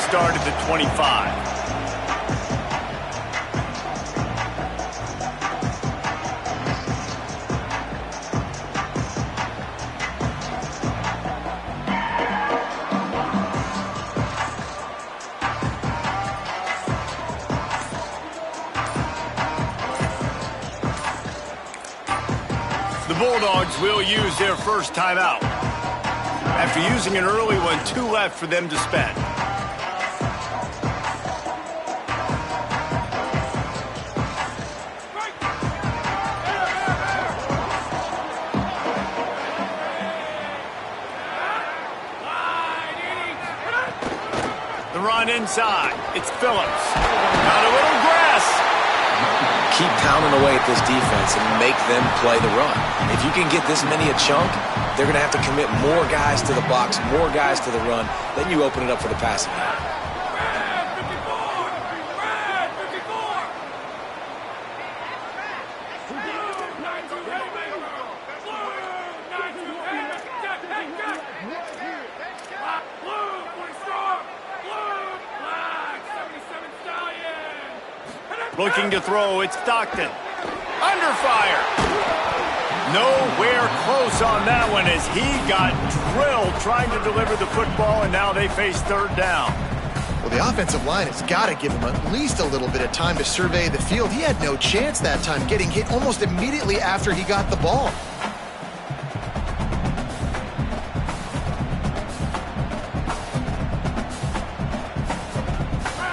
start at the 25. The Bulldogs will use their first timeout. After using an early one, 2 left for them to spend. The run inside. It's Phillips. Got a little grass. Keep pounding away at this defense and make them play the run. If you can get this many a chunk, they're going to have to commit more guys to the box, more guys to the run. Then you open it up for the passing game. Looking to throw, it's Stockton. Under fire. Nowhere close on that one as he got drilled trying to deliver the football, and now they face third down. Well, the offensive line has got to give him at least a little bit of time to survey the field. He had no chance that time, getting hit almost immediately after he got the ball.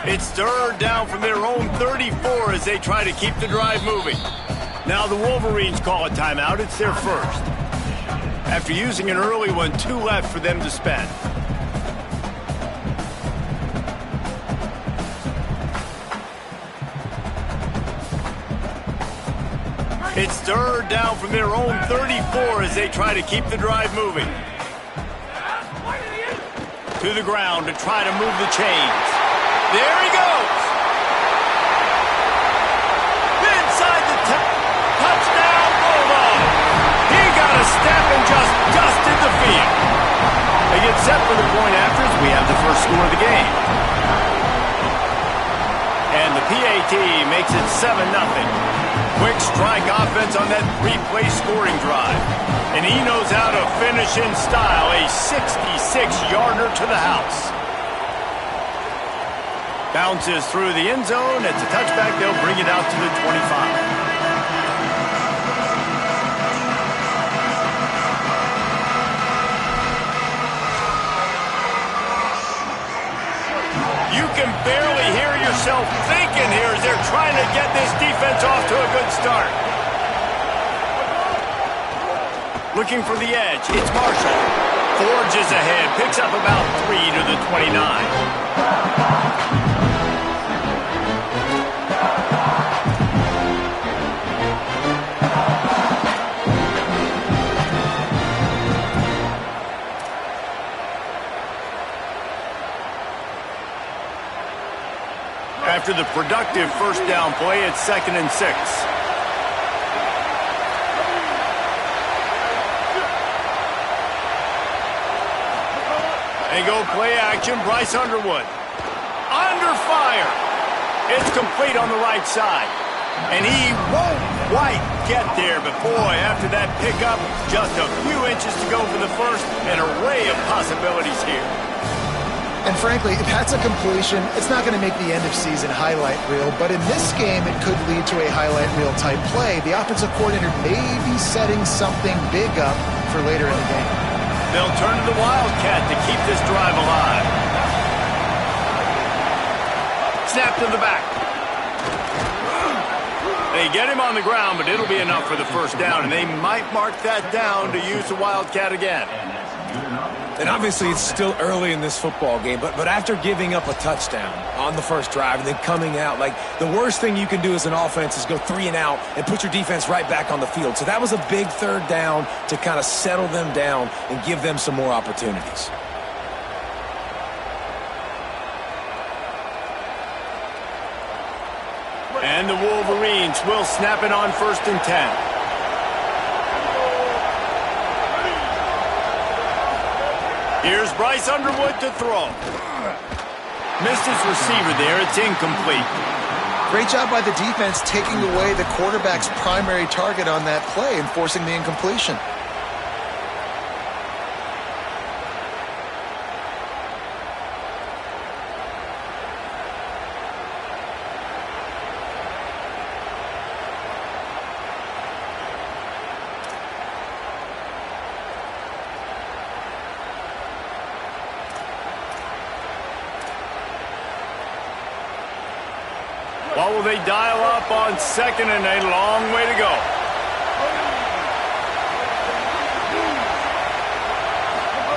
It's third down from their own 34 as they try to keep the drive moving. Now the Wolverines call a timeout. It's their first. After using an early one, 2 left for them to spend. It's third down from their own 34 as they try to keep the drive moving. To the ground to try to move the chains. There he goes. Inside the touchdown Bulldog. He got a step and just dusted the field. They get set for the point after as we have the first score of the game. And the PAT makes it 7-0. Quick strike offense on that 3-play scoring drive. And he knows how to finish in style. A 66-yarder to the house. Bounces through the end zone. It's a touchback. They'll bring it out to the 25. You can barely hear yourself thinking here as they're trying to get this defense off to a good start. Looking for the edge. It's Marshall. Forges ahead. Picks up about 3 to the 29. After the productive first down play, it's 2nd and 6. They go play action. Bryce Underwood. Under fire. It's complete on the right side. And he won't quite get there. But boy, after that pickup, just a few inches to go for the first. An array of possibilities here. And frankly, if that's a completion, it's not going to make the end-of-season highlight reel. But in this game, it could lead to a highlight reel type play. The offensive coordinator may be setting something big up for later in the game. They'll turn to the Wildcat to keep this drive alive. Snap to the back. They get him on the ground, but it'll be enough for the first down, and they might mark that down to use the Wildcat again. And obviously it's still early in this football game, but after giving up a touchdown on the first drive and then coming out, like the worst thing you can do as an offense is go 3 and out and put your defense right back on the field. So that was a big third down to kind of settle them down and give them some more opportunities. And the Wolverines will snap it on 1st and 10. Here's Bryce Underwood to throw. Missed his receiver there. It's incomplete. Great job by the defense taking away the quarterback's primary target on that play and forcing the incompletion. What will they dial up on second and a long way to go?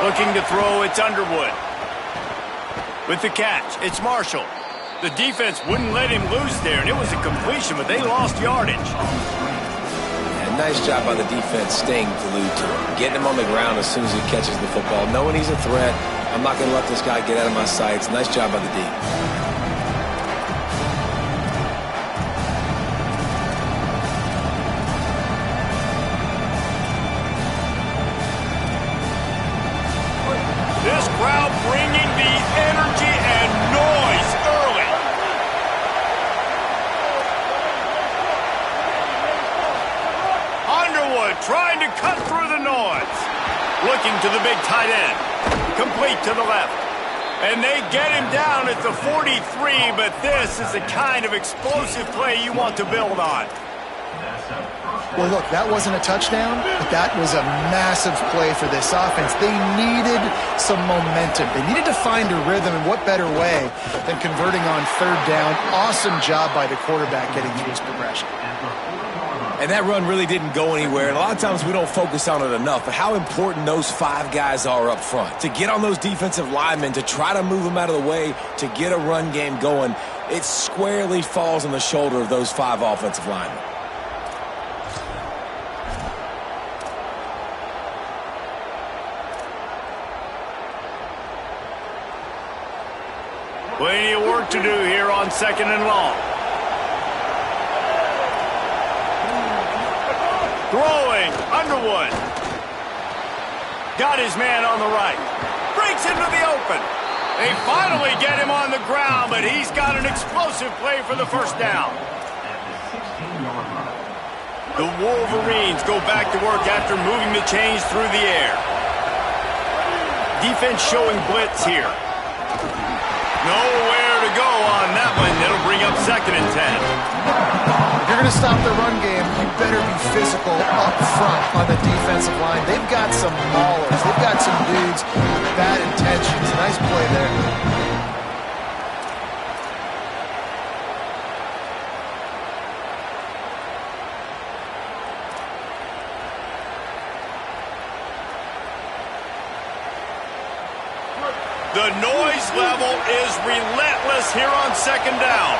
Looking to throw, it's Underwood. With the catch, it's Marshall. The defense wouldn't let him loose there, and it was a completion, but they lost yardage. Yeah, nice job by the defense staying glued to him, getting him on the ground as soon as he catches the football, knowing he's a threat. I'm not going to let this guy get out of my sights. Nice job by the D. This crowd bringing the energy and noise early. Underwood trying to cut through the noise. Looking to the big tight end. Complete to the left. And they get him down at the 43, but this is the kind of explosive play you want to build on. Well, look, that wasn't a touchdown, but that was a massive play for this offense. They needed some momentum. They needed to find a rhythm, and what better way than converting on third down. Awesome job by the quarterback getting through his progression. And that run really didn't go anywhere. And a lot of times we don't focus on it enough, but how important those five guys are up front. To get on those defensive linemen, to try to move them out of the way, to get a run game going, it squarely falls on the shoulder of those five offensive linemen. Plenty of work to do here on second and long. Throwing, Underwood. Got his man on the right. Breaks into the open. They finally get him on the ground, but he's got an explosive play for the first down. The Wolverines go back to work after moving the chains through the air. Defense showing blitz here. Nowhere to go on that one. That'll bring up second and 10. If you're going to stop the run game, you better be physical up front on the defensive line. They've got some maulers. They've got some dudes with bad intentions. Nice play there. The noise level is relentless here on second down.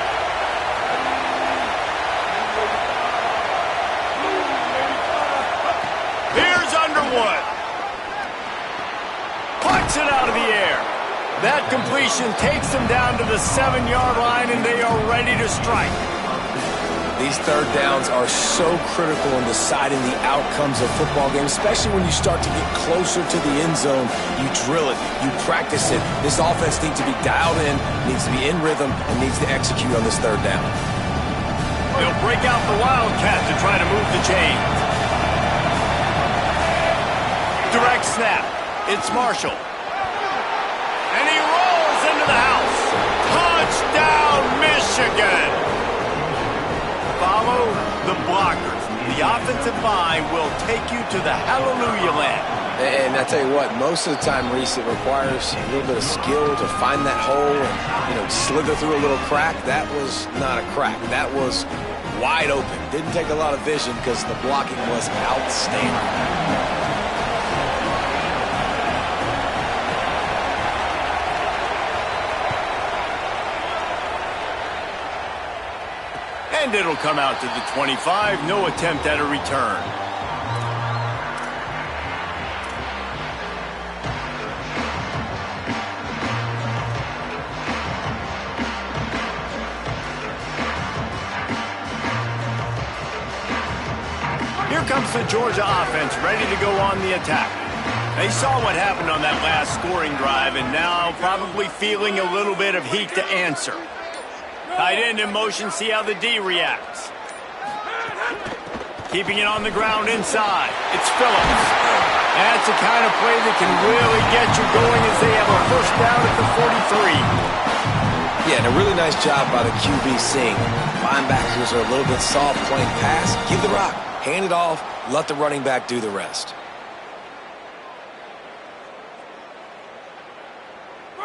Here's Underwood. Puts it out of the air. That completion takes them down to the 7-yard line, and they are ready to strike. These third downs are so critical in deciding the outcomes of football games, especially when you start to get closer to the end zone. You drill it, you practice it. This offense needs to be dialed in, needs to be in rhythm, and needs to execute on this third down. They'll break out the Wildcat to try to move the chains. Direct snap. It's Marshall. And he rolls into the house. Touchdown, Michigan. Follow the blockers. The offensive line will take you to the hallelujah land. And I tell you what, most of the time, Reese, it requires a little bit of skill to find that hole and, slither through a little crack. That was not a crack. That was wide open. Didn't take a lot of vision because the blocking was outstanding. And it'll come out to the 25. No attempt at a return. Here comes the Georgia offense ready to go on the attack. They saw what happened on that last scoring drive and now probably feeling a little bit of heat to answer. Tight end in motion, see how the D reacts. Keeping it on the ground inside. It's Phillips. That's the kind of play that can really get you going as they have a first down at the 43. Yeah, and a really nice job by the QB seeing linebackers are a little bit soft playing pass. Give the rock, hand it off, let the running back do the rest.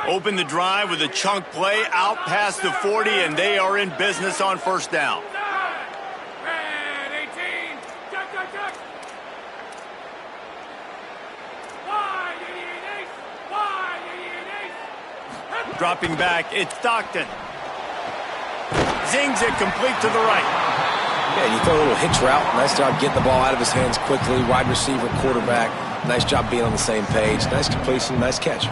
Open the drive with a chunk play out past the 40, and they are in business on first down. Dropping back, it's Stockton. Zings it complete to the right. Yeah, you throw a little hitch route. Nice job getting the ball out of his hands quickly. Wide receiver, quarterback. Nice job being on the same page. Nice completion, nice catch.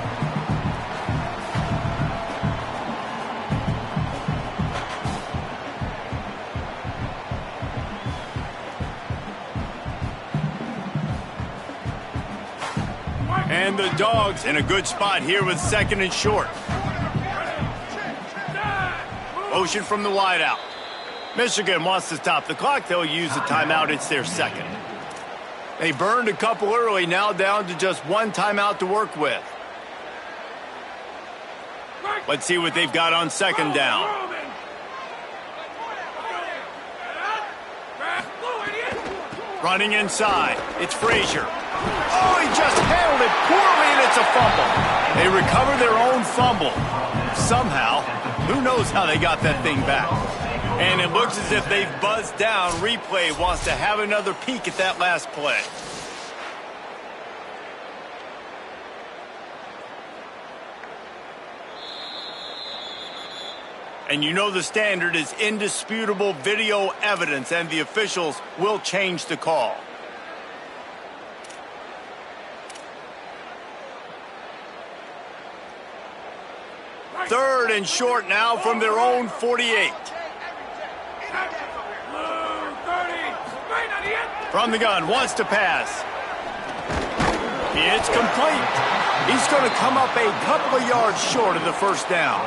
And the Dogs in a good spot here with second and short. Motion from the wideout. Michigan wants to stop the clock. They'll use a timeout. It's their second. They burned a couple early, now down to just one timeout to work with. Let's see what they've got on second down. Running inside. It's Frazier. Oh, he just handled it poorly, and it's a fumble. They recover their own fumble. Somehow, who knows how they got that thing back. And it looks as if they've buzzed down. Replay wants to have another peek at that last play. And you know the standard is indisputable video evidence, and the officials will change the call. Third and short now from their own 48. From the gun, wants to pass. It's complete. He's going to come up a couple of yards short of the first down.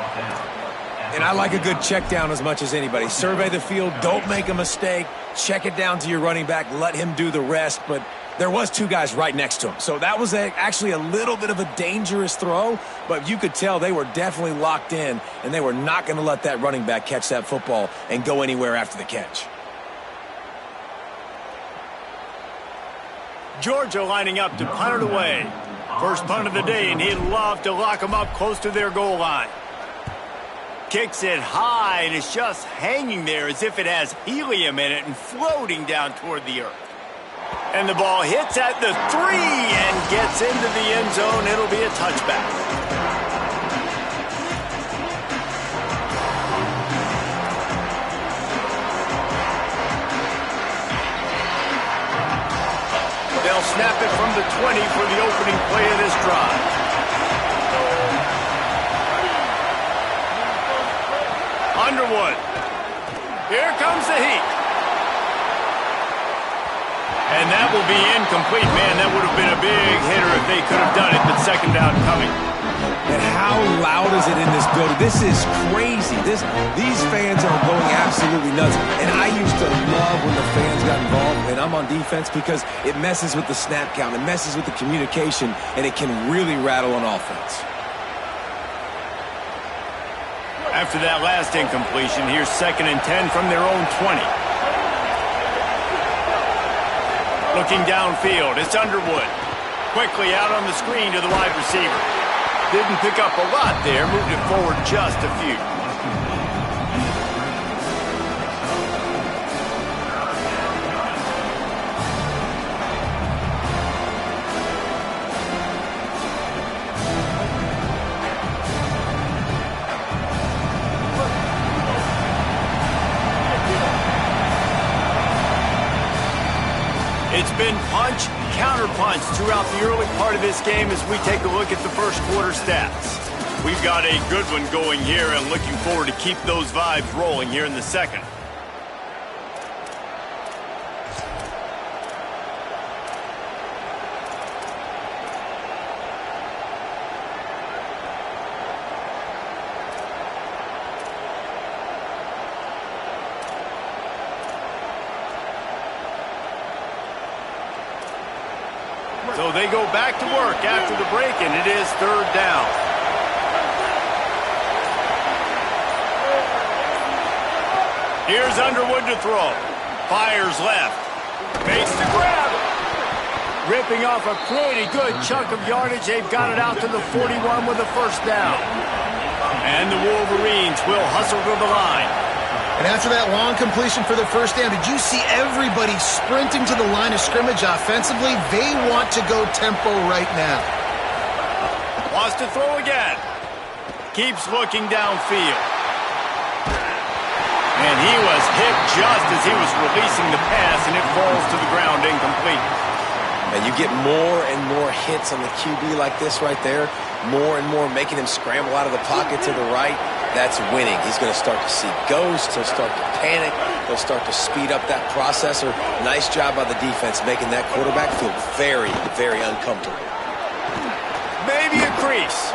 And I like a good check down as much as anybody. Survey the field, don't make a mistake, check it down to your running back, let him do the rest. But there was two guys right next to him. So that was actually a little bit of a dangerous throw, but you could tell they were definitely locked in, and they were not going to let that running back catch that football and go anywhere after the catch. Georgia lining up to punt it away. First punt of the day, and he'd love to lock them up close to their goal line. Kicks it high, and it's just hanging there as if it has helium in it and floating down toward the earth. And the ball hits at the 3 and gets into the end zone. It'll be a touchback. They'll snap it from the 20 for the opening play of this drive. Underwood. Here comes the heat. And that will be incomplete. Man, that would have been a big hitter if they could have done it, but second down coming. And how loud is it in this building? This is crazy. These fans are going absolutely nuts. And I used to love when the fans got involved, and I'm on defense, because it messes with the snap count, it messes with the communication, and it can really rattle on offense. After that last incompletion, here's second and 10 from their own 20. Looking downfield, it's Underwood. Quickly out on the screen to the wide receiver. Didn't pick up a lot there, moved it forward just a few. It's been punch, counter-punch throughout the early part of this game as we take a look at the first quarter stats. We've got a good one going here and looking forward to keep those vibes rolling here in the second. So they go back to work after the break, and it is third down. Here's Underwood to throw. Fires left. Makes the grab. Ripping off a pretty good chunk of yardage. They've got it out to the 41 with a first down. And the Wolverines will hustle to the line. And after that long completion for the first down, did you see everybody sprinting to the line of scrimmage offensively? They want to go tempo right now. Wants to throw again. Keeps looking downfield. And he was hit just as he was releasing the pass, and it falls to the ground incomplete. And you get more and more hits on the QB like this right there. More and more making him scramble out of the pocket to the right. That's winning. He's going to start to see ghosts. He'll start to panic. He'll start to speed up that processor. Nice job by the defense making that quarterback feel very, very uncomfortable. Maybe a crease.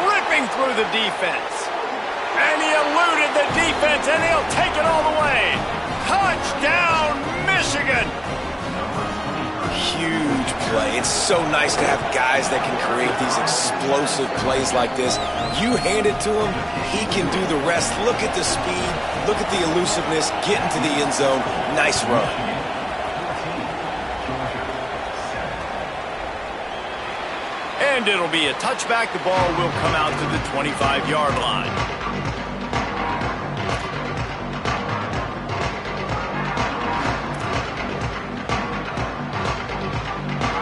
Ripping through the defense. And he eluded the defense, and he'll take it all the way. Touchdown, Michigan! Huge play. It's so nice to have guys that can create these explosive plays like this. You hand it to him, he can do the rest. Look at the speed, look at the elusiveness, get into the end zone. Nice run. And it'll be a touchback. The ball will come out to the 25-yard line.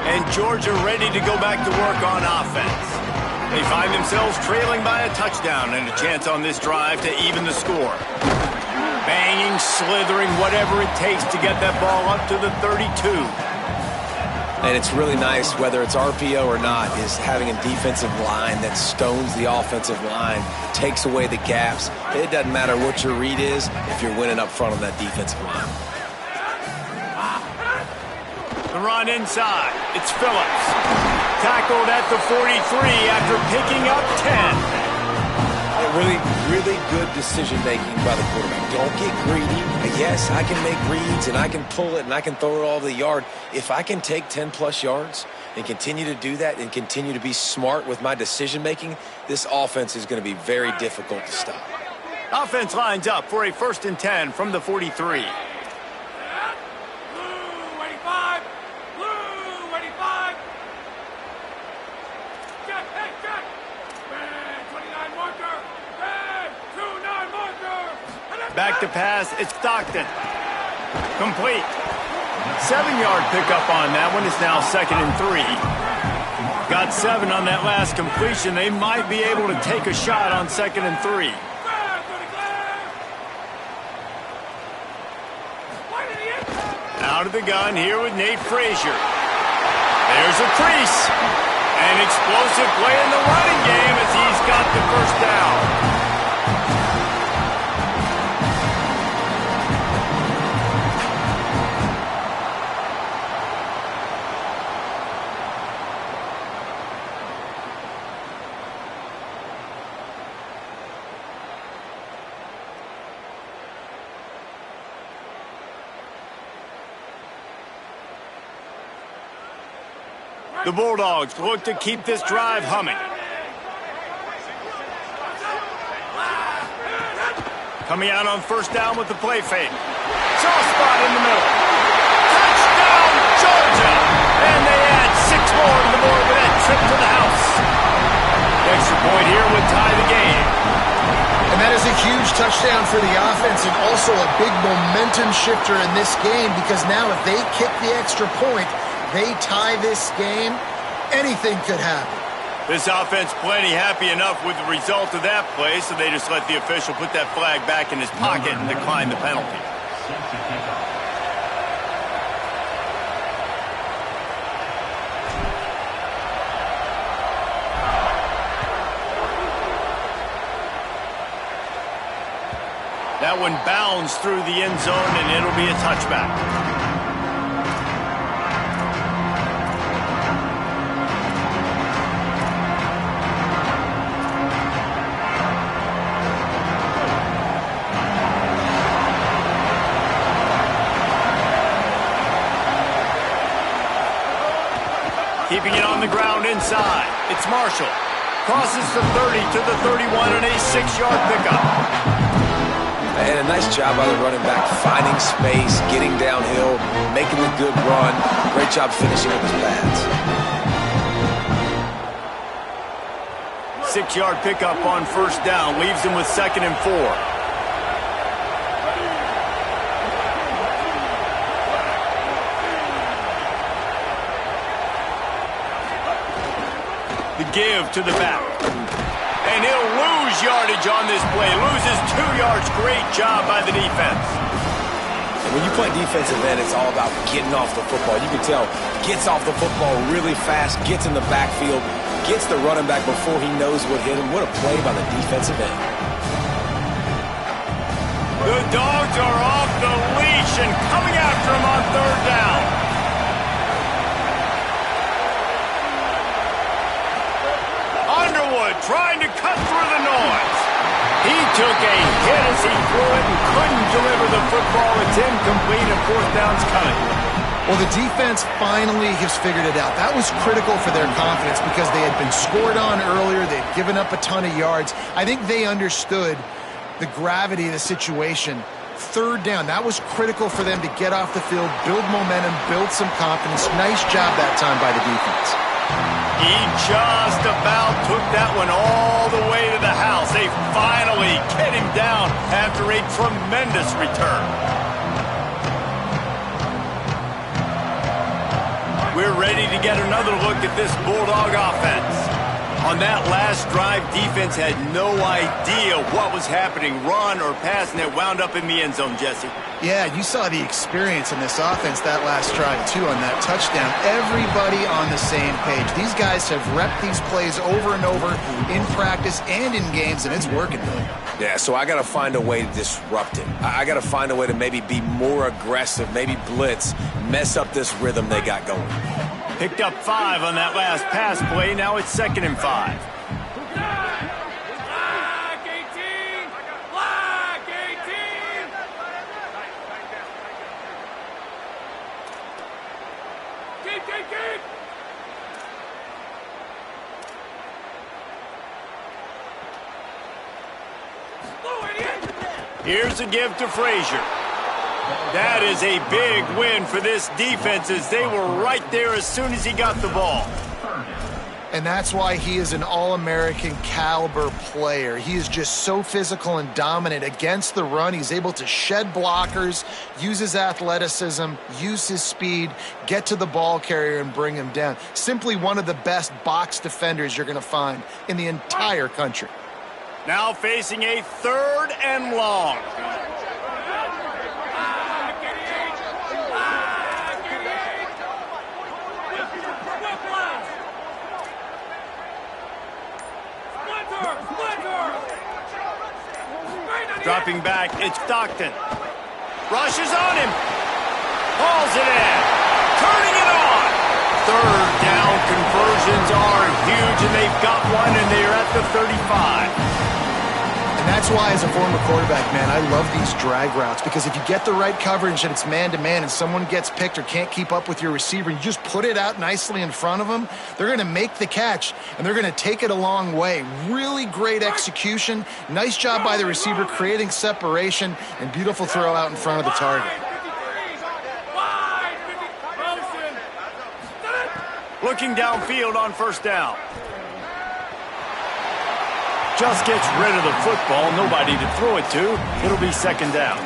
And Georgia ready to go back to work on offense. They find themselves trailing by a touchdown and a chance on this drive to even the score. Banging, slithering, whatever it takes to get that ball up to the 32. And it's really nice, whether it's RPO or not, is having a defensive line that stones the offensive line, takes away the gaps. It doesn't matter what your read is if you're winning up front on that defensive line. The run inside. It's Phillips. Tackled at the 43 after picking up 10. Really, really good decision-making by the quarterback. Don't get greedy. Yes, I can make reads, and I can pull it, and I can throw it all over the yard. If I can take 10-plus yards and continue to do that and continue to be smart with my decision-making, this offense is going to be very difficult to stop. Offense lines up for a 1st and 10 from the 43. Back to pass, it's Stockton. Complete. 7-yard pickup on that one. It's now 2nd and 3. Got 7 on that last completion. They might be able to take a shot on 2nd and 3. Out of the gun here with Nate Frazier. There's a crease. An explosive play in the running game as he's got the first down. The Bulldogs look to keep this drive humming. Coming out on 1st down with the play fake. Soft spot in the middle. Touchdown, Georgia! And they add 6 more to the board with that trip to the house. The extra point here would tie the game. And that is a huge touchdown for the offense and also a big momentum shifter in this game because now if they kick the extra point, they tie this game, anything could happen. This offense plenty happy enough with the result of that play, so they just let the official put that flag back in his pocket and decline the penalty. That one bounds through the end zone, and it'll be a touchback. Keeping it on the ground inside. It's Marshall. Crosses the 30 to the 31 and a 6-yard pickup. And a nice job by the running back, finding space, getting downhill, making a good run. Great job finishing with his pads. 6-yard pickup on first down. Leaves him with 2nd and 4. The give to the back. And he'll lose yardage on this play. Loses 2 yards. Great job by the defense. And when you play defensive end, it's all about getting off the football. You can tell, gets off the football really fast, gets in the backfield, gets the running back before he knows what hit him. What a play by the defensive end. The Dogs are off the leash and coming after him on 3rd down. Underwood trying to cut through the noise. He took a hit as he threw it and couldn't deliver the football. It's incomplete and 4th down's coming. Well, the defense finally has figured it out. That was critical for their confidence because they had been scored on earlier. They had given up a ton of yards. I think they understood the gravity of the situation. 3rd down, that was critical for them to get off the field, build momentum, build some confidence. Nice job that time by the defense. He just about took that one all the way to the house. They finally get him down after a tremendous return. We're ready to get another look at this Bulldog offense. On that last drive, defense had no idea what was happening, run or pass, and it wound up in the end zone, Jesse. Yeah, you saw the experience in this offense that last drive, too, on that touchdown. Everybody on the same page. These guys have repped these plays over and over in practice and in games, and it's working. Yeah, so I got to find a way to disrupt it. I got to find a way to maybe be more aggressive, maybe blitz, mess up this rhythm they got going. Picked up 5 on that last pass play. Now it's 2nd and 5. Flag 18! Flag 18! Keep! Slow, idiot! Here's a give to Frazier. That is a big win for this defense as they were right there as soon as he got the ball. And that's why he is an All-American caliber player. He is just so physical and dominant against the run. He's able to shed blockers, use his athleticism, use his speed, get to the ball carrier and bring him down. Simply one of the best box defenders you're going to find in the entire country. Now facing a 3rd and long. Dropping back, it's Stockton. Rushes on him. Hauls it in. Turning it on. 3rd down conversions are huge, and they've got one, and they're at the 35. And that's why, as a former quarterback, man, I love these drag routes because if you get the right coverage and it's man-to-man and someone gets picked or can't keep up with your receiver, you just put it out nicely in front of them, they're going to make the catch, and they're going to take it a long way. Really great execution. Nice job by the receiver creating separation and beautiful throw out in front of the target. Looking downfield on 1st down. Just gets rid of the football. Nobody to throw it to. It'll be 2nd down.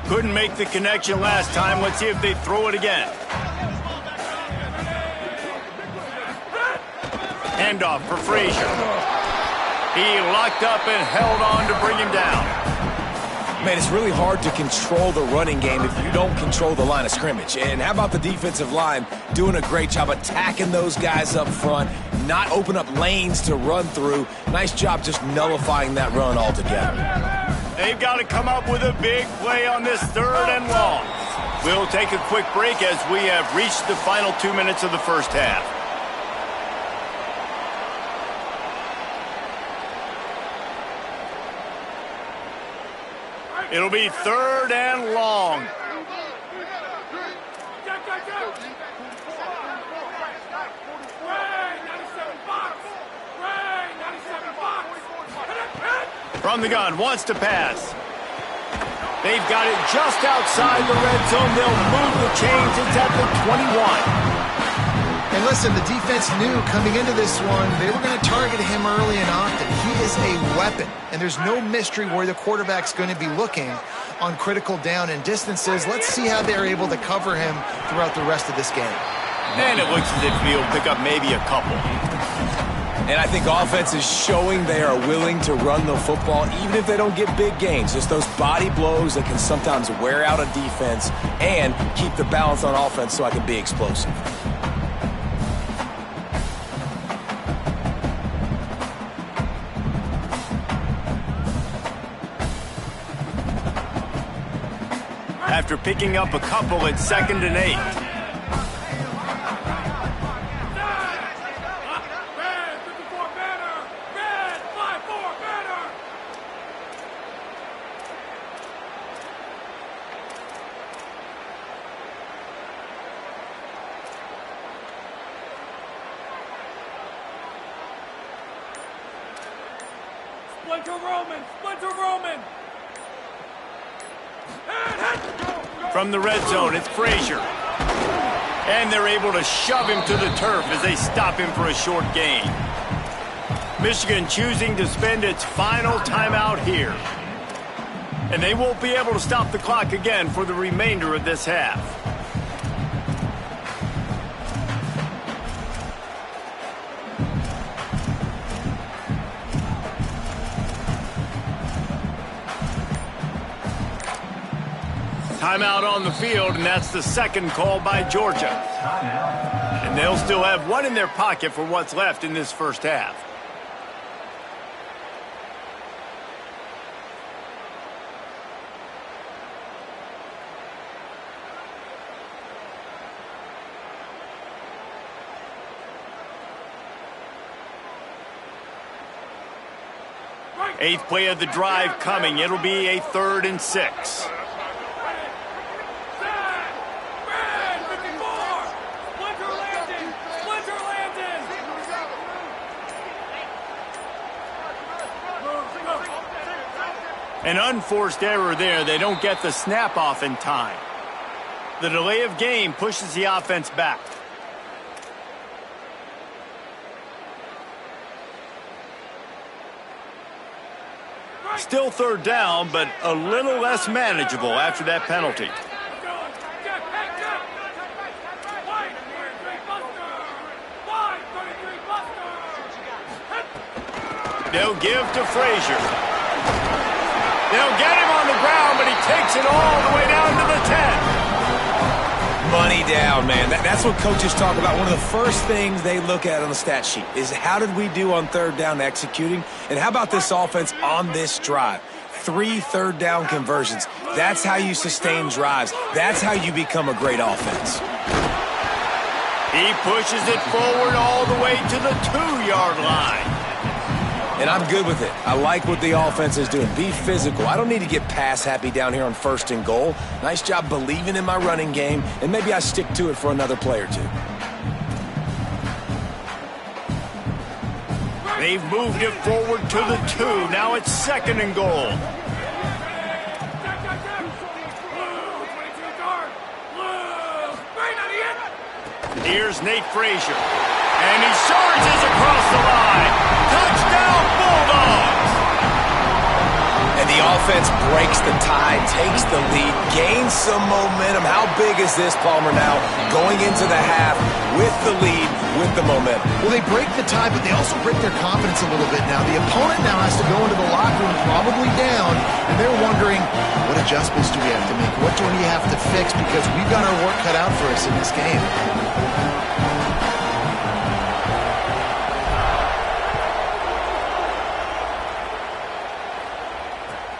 Couldn't make the connection last time. Let's see if they throw it again. Handoff for Frazier. He locked up and held on to bring him down. Man, it's really hard to control the running game if you don't control the line of scrimmage. And how about the defensive line doing a great job attacking those guys up front, not open up lanes to run through. Nice job just nullifying that run altogether. They've got to come up with a big play on this 3rd and long. We'll take a quick break as we have reached the final 2 minutes of the first half. It'll be 3rd and long. From the gun, wants to pass. They've got it just outside the red zone. They'll move the chains. It's at the 21. And listen, the defense knew coming into this one, they were going to target him early and often. He is a weapon, and there's no mystery where the quarterback's going to be looking on critical down and distances. Let's see how they're able to cover him throughout the rest of this game. And it looks as if he'll pick up maybe a couple. And I think offense is showing they are willing to run the football, even if they don't get big gains. Just those body blows that can sometimes wear out a defense and keep the balance on offense so I can be explosive. After picking up a couple at 2nd and 8. Splinter Roman! From the red zone, it's Frazier. And they're able to shove him to the turf as they stop him for a short gain. Michigan choosing to spend its final timeout here. And they won't be able to stop the clock again for the remainder of this half. Timeout on the field, and that's the 2nd call by Georgia. And they'll still have one in their pocket for what's left in this first half. Eighth play of the drive coming. It'll be a 3rd and 6. An unforced error there. They don't get the snap off in time. The delay of game pushes the offense back. Still 3rd down, but a little less manageable after that penalty. They'll give to Frazier. They'll get him on the ground, but he takes it all the way down to the 10. Money down, man. That's what coaches talk about. One of the first things they look at on the stat sheet is how did we do on 3rd down executing, and how about this offense on this drive? 3 3rd down conversions. That's how you sustain drives. That's how you become a great offense. He pushes it forward all the way to the 2-yard line. And I'm good with it. I like what the offense is doing. Be physical. I don't need to get pass happy down here on 1st and goal. Nice job believing in my running game, and maybe I stick to it for another play or two. They've moved it forward to the 2. Now it's 2nd and goal. Here's Nate Frazier. And he charges across the line. Touchdown, Bulldogs! And the offense breaks the tie, takes the lead, gains some momentum. How big is this, Palmer, now? Going into the half with the lead, with the momentum. Well, they break the tie, but they also break their confidence a little bit now. The opponent now has to go into the locker room probably down, and they're wondering, what adjustments do we have to make? What do we have to fix? Because we've got our work cut out for us in this game.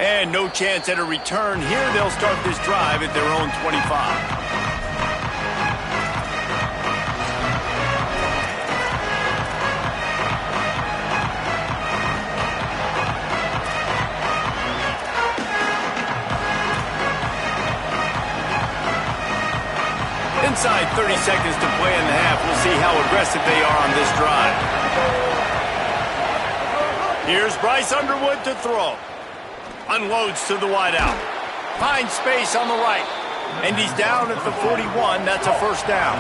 And no chance at a return here. They'll start this drive at their own 25. Inside 30 seconds to play in the half. We'll see how aggressive they are on this drive. Here's Bryce Underwood to throw. Unloads to the wideout. Finds space on the right. And he's down at the 41. That's a first down.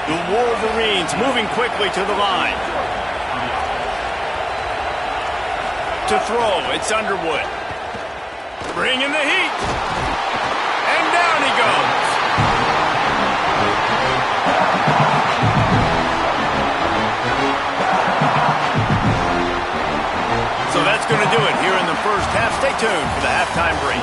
The Wolverines moving quickly to the line. To throw, it's Underwood. Bringing the heat. And down he goes. So that's going to do it here in the first half. Stay tuned for the halftime break.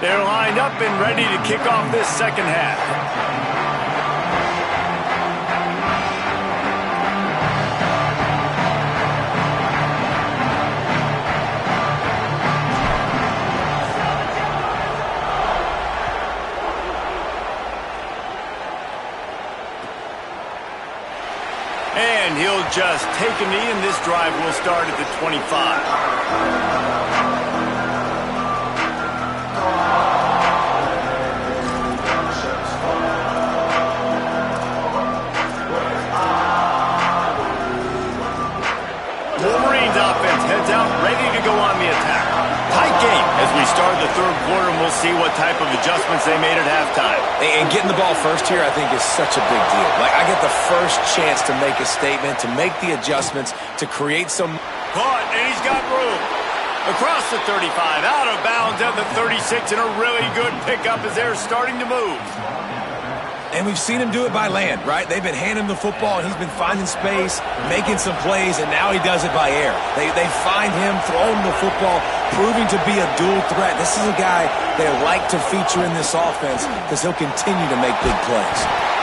They're lined up and ready to kick off this second half. And he'll just take a knee, and this drive will start at the 25. Wolverines offense heads out, ready to go on the attack. Tight game as we start the third quarter, and we'll see what type of adjustments they made at halftime. And getting the ball first here, I think, is such a big deal. Like, I get the first chance to make a statement, to make the adjustments, to create some... Caught, and he's got room. Across the 35, out of bounds at the 36, and a really good pickup as they're starting to move. And we've seen him do it by land, right? They've been handing him the football, and he's been finding space, making some plays, and now he does it by air. They find him, throw him the football, proving to be a dual threat. This is a guy they like to feature in this offense because he'll continue to make big plays.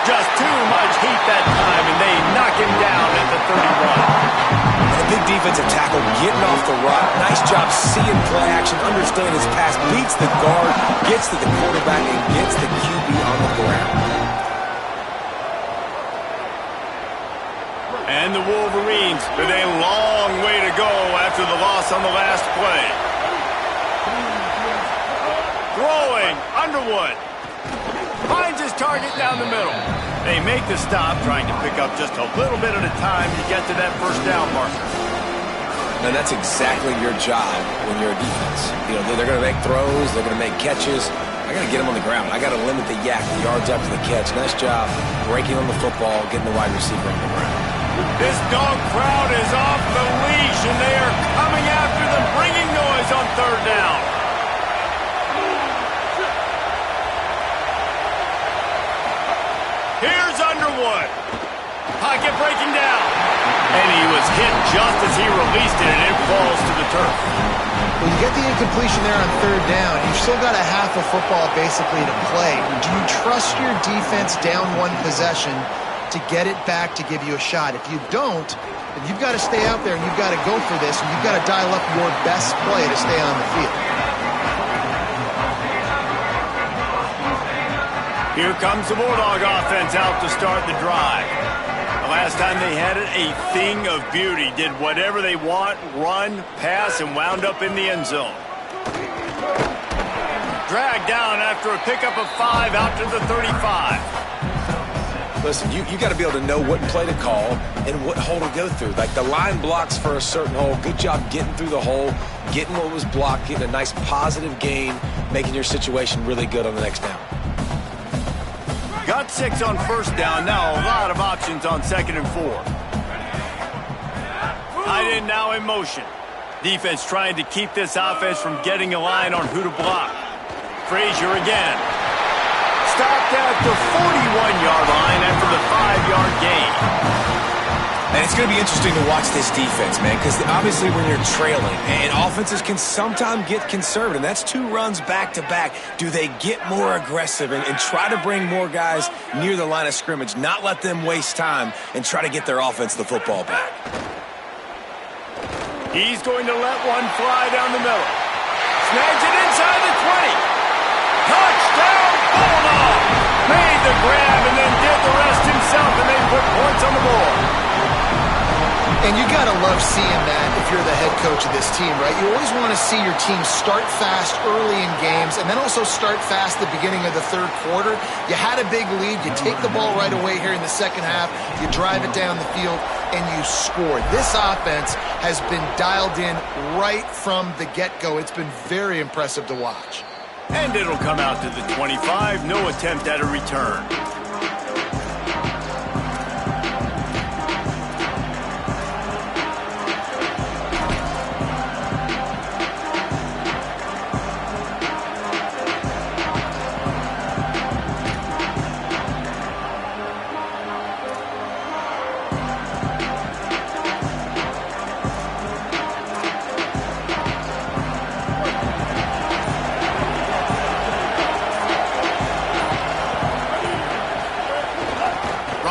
Just too much heat that time, and they knock him down at the 31. And a big defensive tackle getting off the rock. Nice job seeing play action, understanding his pass, beats the guard, gets to the quarterback, and gets the QB on the ground. And the Wolverines with a long way to go after the loss on the last play. Throwing, Underwood. Finds his target down the middle. They make the stop, trying to pick up just a little bit at a time to get to that first down marker. And that's exactly your job when you're a defense. You know, they're going to make throws, they're going to make catches. I got to get them on the ground. I got to limit the yak, the yards after the catch. Nice job breaking on the football, getting the wide receiver on the ground. This dog crowd is off the leash, and they are coming after them, bringing noise on third down. Here's Underwood. Pocket breaking down. And he was hit just as he released it, and it falls to the turf. Well, you get the incompletion there on third down. You've still got a half of football basically to play. Do you trust your defense down one possession to get it back to give you a shot? If you don't, then you've got to stay out there and you've got to go for this, and you've got to dial up your best play to stay on the field. Here comes the Bulldog offense out to start the drive. The last time they had it, a thing of beauty. Did whatever they want, run, pass, and wound up in the end zone. Dragged down after a pickup of 5 out to the 35. Listen, you got to be able to know what play to call and what hole to go through. Like, the line blocks for a certain hole. Good job getting through the hole, getting what was blocked, getting a nice positive gain, making your situation really good on the next down. Got 6 on first down. Now a lot of options on 2nd and 4. Tight end now in motion. Defense trying to keep this offense from getting a line on who to block. Frazier again. Stopped at the 41-yard line after the 5-yard gain. And it's going to be interesting to watch this defense, man, because obviously when you're trailing, and offenses can sometimes get conservative. That's 2 runs back-to-back. Do they get more aggressive and try to bring more guys near the line of scrimmage, not let them waste time, and try to get their offense the football back? He's going to let one fly down the middle. Snags it inside the 20. Touchdown, Bulldogs! Made the grab and then did the rest himself, and they put points on the board. And you got to love seeing that if you're the head coach of this team, right? You always want to see your team start fast early in games and then also start fast at the beginning of the third quarter. You had a big lead. You take the ball right away here in the second half. You drive it down the field, and you score. This offense has been dialed in right from the get-go. It's been very impressive to watch. And it'll come out to the 25. No attempt at a return.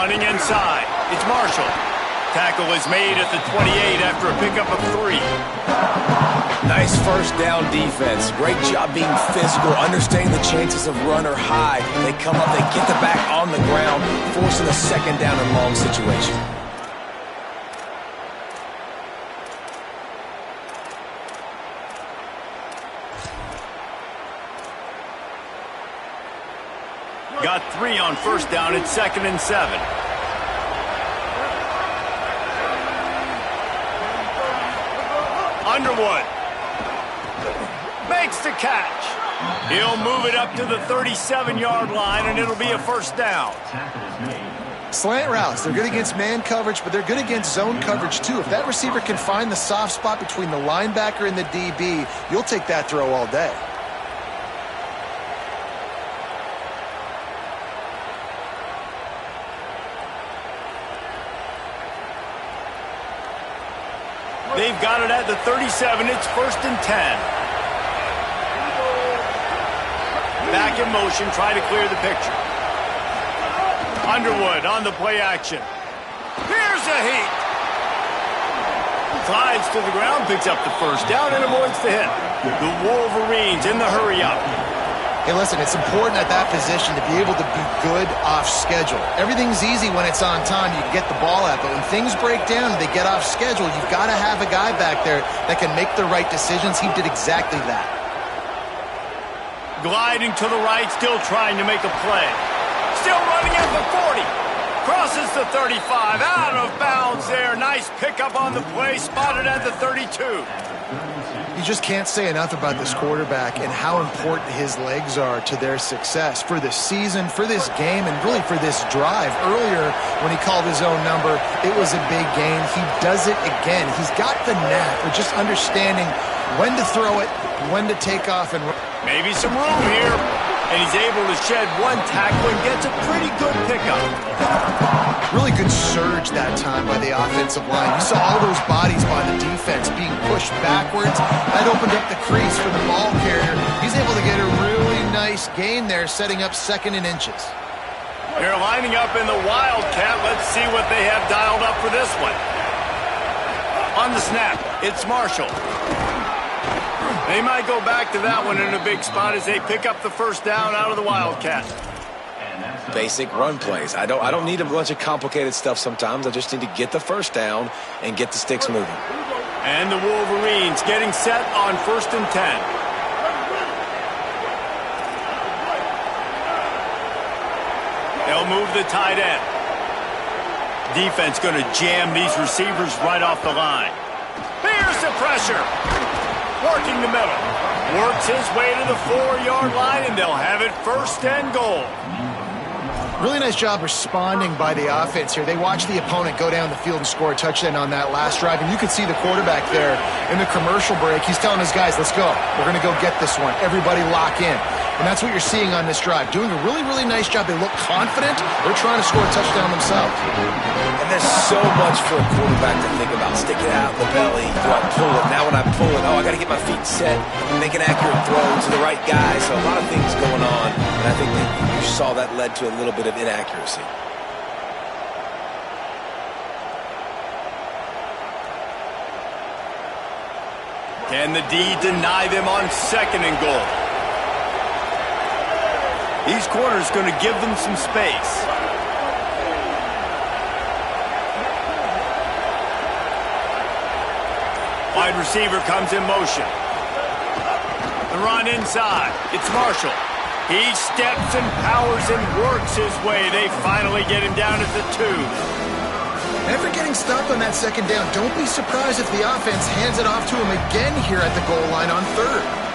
Running inside, it's Marshall. Tackle is made at the 28 after a pickup of 3. Nice first down defense. Great job being physical, understanding the chances of run are high. They come up, they get the back on the ground, forcing a second down and long situation. Got 3 on first down. It's 2nd and 7. Underwood makes the catch. He'll move it up to the 37-yard line, and it'll be a first down. Slant routes, they're good against man coverage, but they're good against zone coverage too. If that receiver can find the soft spot between the linebacker and the DB, you'll take that throw all day. They've got it at the 37. It's 1st and 10. Back in motion, try to clear the picture. Underwood on the play action. Here's a heat. Slides to the ground, picks up the first down, and avoids the hit. The Wolverines in the hurry-up. Hey, listen, it's important at that position to be able to be good off schedule. Everything's easy when it's on time. You can get the ball out, but when things break down and they get off schedule, you've got to have a guy back there that can make the right decisions. He did exactly that. Gliding to the right, still trying to make a play. Still running at the 40. Crosses the 35. Out of bounds there. Nice pickup on the play. Spotted at the 32. You just can't say enough about this quarterback and how important his legs are to their success for this season, for this game, and really for this drive. Earlier, when he called his own number, it was a big gain. He does it again. He's got the knack of just understanding when to throw it, when to take off and run. Maybe some room here, and he's able to shed one tackle and gets a pretty good pickup. Really good surge that time by the offensive line. You saw all those bodies by the defense being pushed backwards. That opened up the crease for the ball carrier. He's able to get a really nice gain there, setting up 2nd and inches. They're lining up in the Wildcat. Let's see what they have dialed up for this one. On the snap, it's Marshall. They might go back to that one in a big spot as they pick up the first down out of the Wildcat. Basic run plays. I don't need a bunch of complicated stuff sometimes. I just need to get the first down and get the sticks moving. And the Wolverines getting set on 1st and 10. They'll move the tight end. Defense going to jam these receivers right off the line. Here's the pressure. Working the middle. Works his way to the 4-yard line, and they'll have it 1st and goal. Really nice job responding by the offense here. They watched the opponent go down the field and score a touchdown on that last drive, and you could see the quarterback there in the commercial break. He's telling his guys, let's go. We're going to go get this one. Everybody lock in. And that's what you're seeing on this drive. Doing a really, really nice job. They look confident. They're trying to score a touchdown themselves. And there's so much for a quarterback to think about. Stick it out in the belly. Do I pull it? Now when I pull it, I got to get my feet set, make an accurate throw to the right guy. So a lot of things going on. And I think that you saw that led to a little bit of inaccuracy. Can the D deny them on 2nd and goal? These corners going to give them some space. Wide receiver comes in motion. The run inside. It's Marshall. He steps and powers and works his way. They finally get him down at the 2. After getting stopped on that 2nd down, don't be surprised if the offense hands it off to him again here at the goal line on 3rd.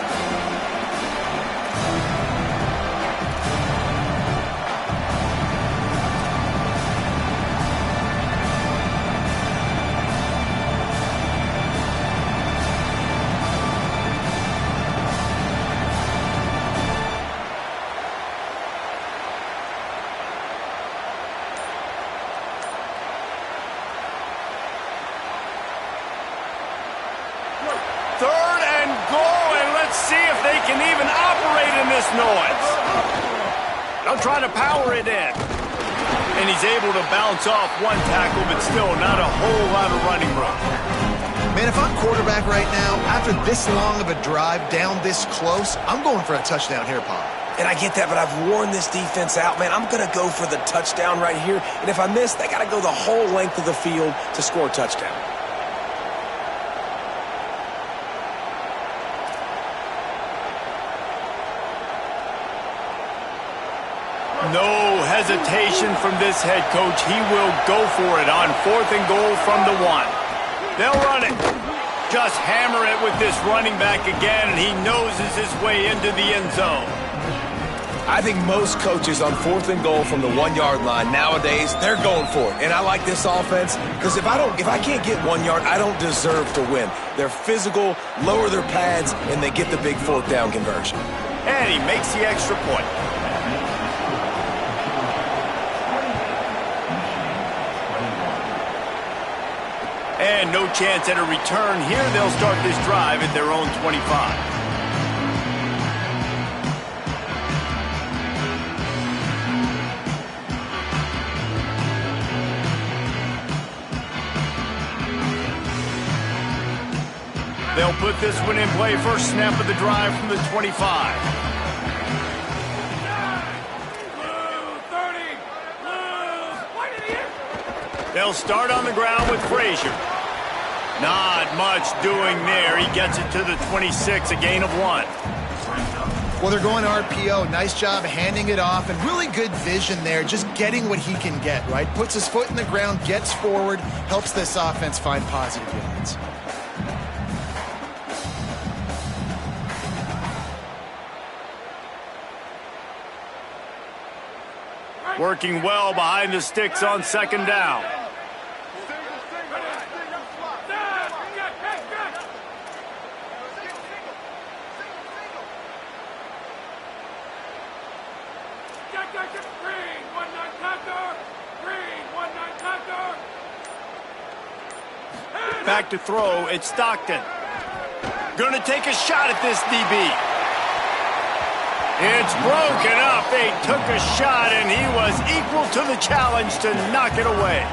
Noise. They'll try to power it in. And he's able to bounce off one tackle, but still not a whole lot of running room. Man, if I'm quarterback right now, after this long of a drive down this close, I'm going for a touchdown here, Paul. And I get that, but I've worn this defense out, man. I'm going to go for the touchdown right here. And if I miss, they got to go the whole length of the field to score a touchdown. No hesitation from this head coach. He will go for it on 4th and goal from the 1. They'll run it. Just hammer it with this running back again, and he noses his way into the end zone. I think most coaches on 4th and goal from the 1-yard line nowadays, they're going for it. And I like this offense because if I can't get 1 yard, I don't deserve to win. They're physical, lower their pads, and they get the big 4th down conversion. And he makes the extra point. And no chance at a return here. They'll start this drive at their own 25. They'll put this one in play. First snap of the drive from the 25. They'll start on the ground with Frazier. Not much doing there. He gets it to the 26, a gain of 1. Well, they're going RPO. Nice job handing it off, and really good vision there, just getting what he can get, right? Puts his foot in the ground, gets forward, helps this offense find positive yards. Working well behind the sticks on 2nd down. Back to throw, it's Stockton. Gonna take a shot at this DB. It's broken up. They took a shot, and he was equal to the challenge to knock it away.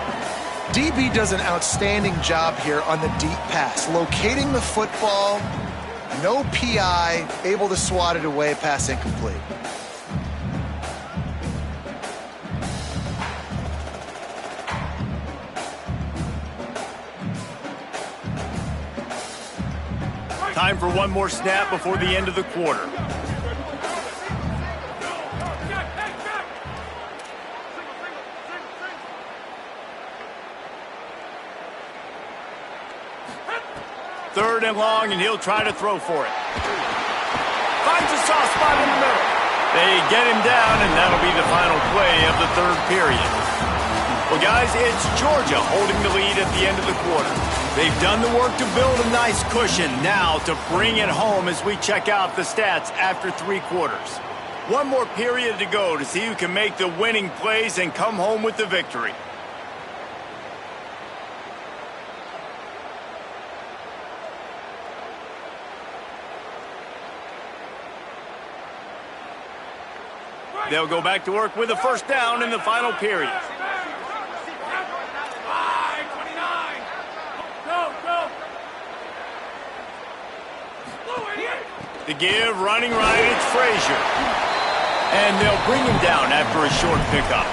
DB does an outstanding job here on the deep pass, locating the football, no PI, able to swat it away, pass incomplete. Time for one more snap before the end of the quarter. Third and long, and he'll try to throw for it. Finds a soft spot in the middle. They get him down, and that'll be the final play of the 3rd period. Well, guys, it's Georgia holding the lead at the end of the quarter. They've done the work to build a nice cushion. Now to bring it home as we check out the stats after 3 quarters. One more period to go to see who can make the winning plays and come home with the victory. They'll go back to work with a first down in the final period. The give, running right, it's Frazier. And they'll bring him down after a short pickup.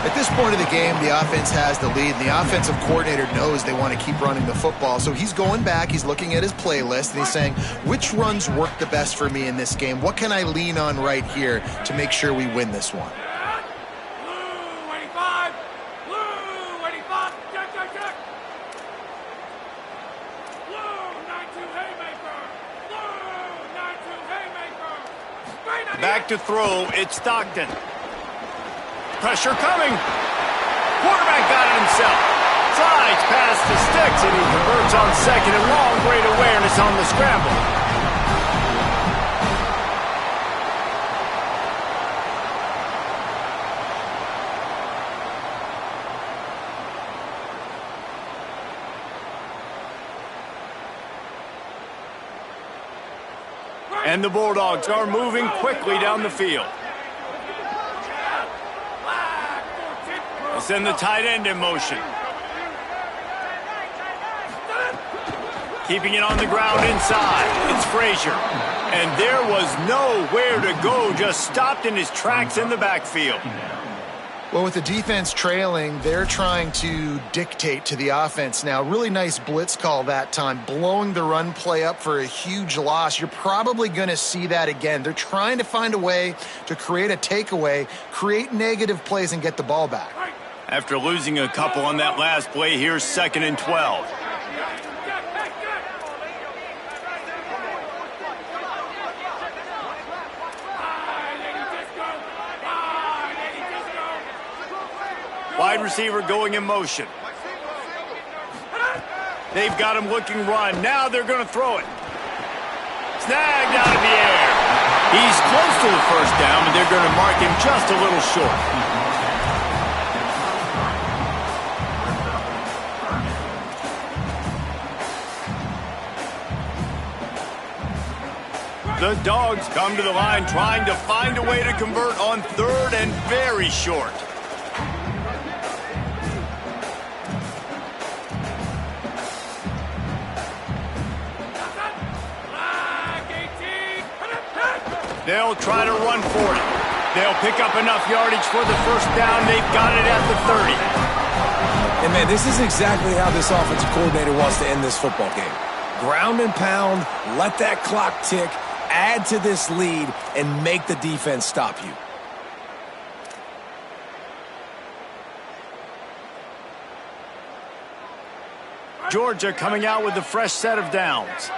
At this point of the game, the offense has the lead, and the offensive coordinator knows they want to keep running the football. So he's going back, he's looking at his playlist, and he's saying, which runs work the best for me in this game? What can I lean on right here to make sure we win this one? Blue 85! Blue 85! Check, check, check! Blue 92 haymaker! Blue 92 haymaker! Back to throw, it's Stockton. Pressure coming. Quarterback got it himself. Slides past the sticks, and he converts on second and long. Great awareness on the scramble. And the Bulldogs are moving quickly down the field. Send the tight end in motion. Keeping it on the ground inside. It's Frazier. And there was nowhere to go. Just stopped in his tracks in the backfield. Well, with the defense trailing, they're trying to dictate to the offense now. Really nice blitz call that time, blowing the run play up for a huge loss. You're probably going to see that again. They're trying to find a way to create a takeaway, create negative plays, and get the ball back. After losing a couple on that last play, here's 2nd and 12. Wide receiver going in motion. They've got him looking run. Now they're going to throw it. Snagged out of the air. He's close to the first down, but they're going to mark him just a little short. The Dogs come to the line trying to find a way to convert on 3rd and very short. They'll try to run for it. They'll pick up enough yardage for the first down. They've got it at the 30. And, man, this is exactly how this offensive coordinator wants to end this football game. Ground and pound, let that clock tick, add to this lead, and make the defense stop you. Georgia coming out with a fresh set of downs.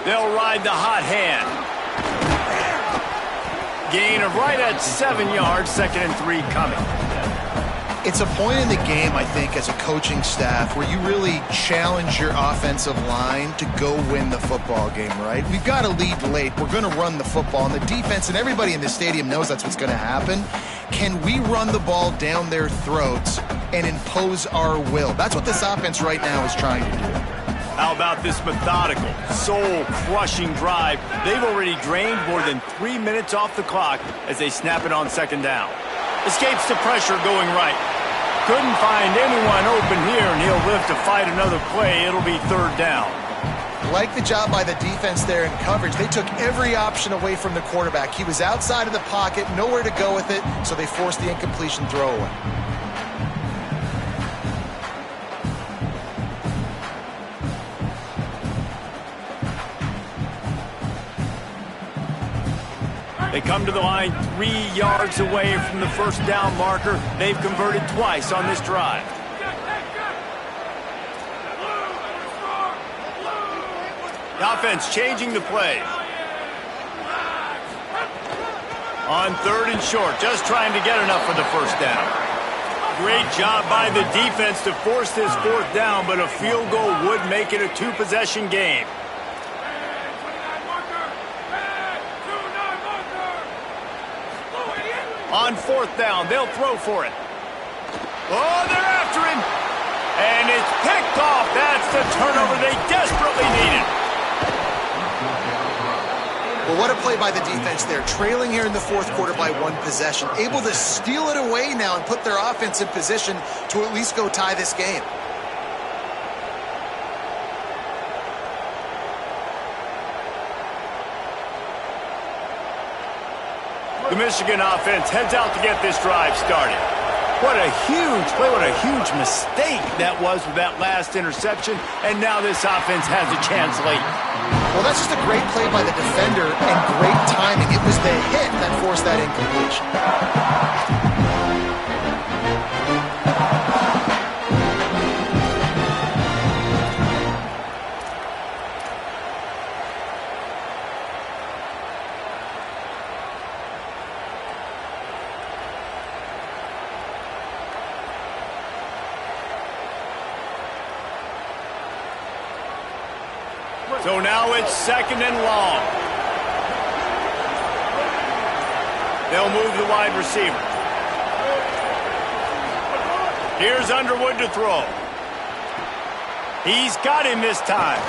They'll ride the hot hand. Gain of right at 7 yards, 2nd and 3 coming. It's a point in the game, I think, as a coaching staff where you really challenge your offensive line to go win the football game, right? We've got to lead late. We're going to run the football, and the defense and everybody in the stadium knows that's what's going to happen. Can we run the ball down their throats and impose our will? That's what this offense right now is trying to do. How about this methodical, soul-crushing drive? They've already drained more than 3 minutes off the clock as they snap it on 2nd down. Escapes the pressure going right. Couldn't find anyone open here, and he'll live to fight another play. It'll be 3rd down. Like the job by the defense there in coverage. They took every option away from the quarterback. He was outside of the pocket, nowhere to go with it, so they forced the incompletion throwaway. They come to the line 3 yards away from the first down marker. They've converted twice on this drive. The offense changing the play. On 3rd and short, just trying to get enough for the first down. Great job by the defense to force this 4th down, but a field goal would make it a 2-possession game. On fourth down, they'll throw for it. Oh, they're after him. And it's picked off. That's the turnover they desperately needed. Well, what a play by the defense there. Trailing here in the fourth quarter by one possession. Able to steal it away now and put their offense in position to at least go tie this game. The Michigan offense heads out to get this drive started. What a huge play, what a huge mistake that was with that last interception, and now this offense has a chance late. Well, that's just a great play by the defender and great timing. It was the hit that forced that incompletion. So now it's second and long. They'll move the wide receiver. Here's Underwood to throw. He's got him this time.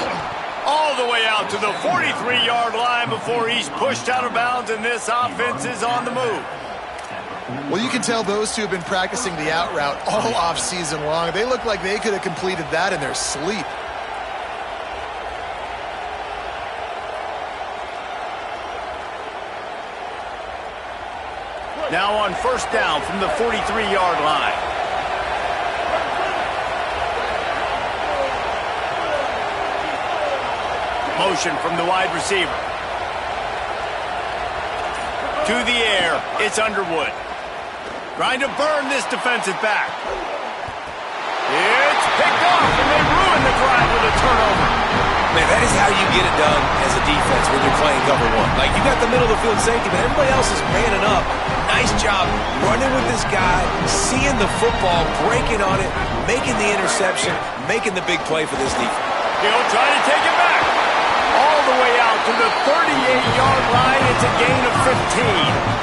All the way out to the 43-yard line before he's pushed out of bounds, and this offense is on the move. Well, you can tell those two have been practicing the out route all off season long. They look like they could have completed that in their sleep. Now on first down from the 43-yard line. Motion from the wide receiver. To the air, it's Underwood. Trying to burn this defensive back. It's picked off, and they ruin the drive with a turnover. Man, that is how you get it done as a defense when you're playing cover one. Like, you got the middle of the field safety, but everybody else is manning up. Nice job running with this guy, seeing the football, breaking on it, making the interception, making the big play for this defense. He'll try to take it back. All the way out to the 38-yard line. It's a gain of 15.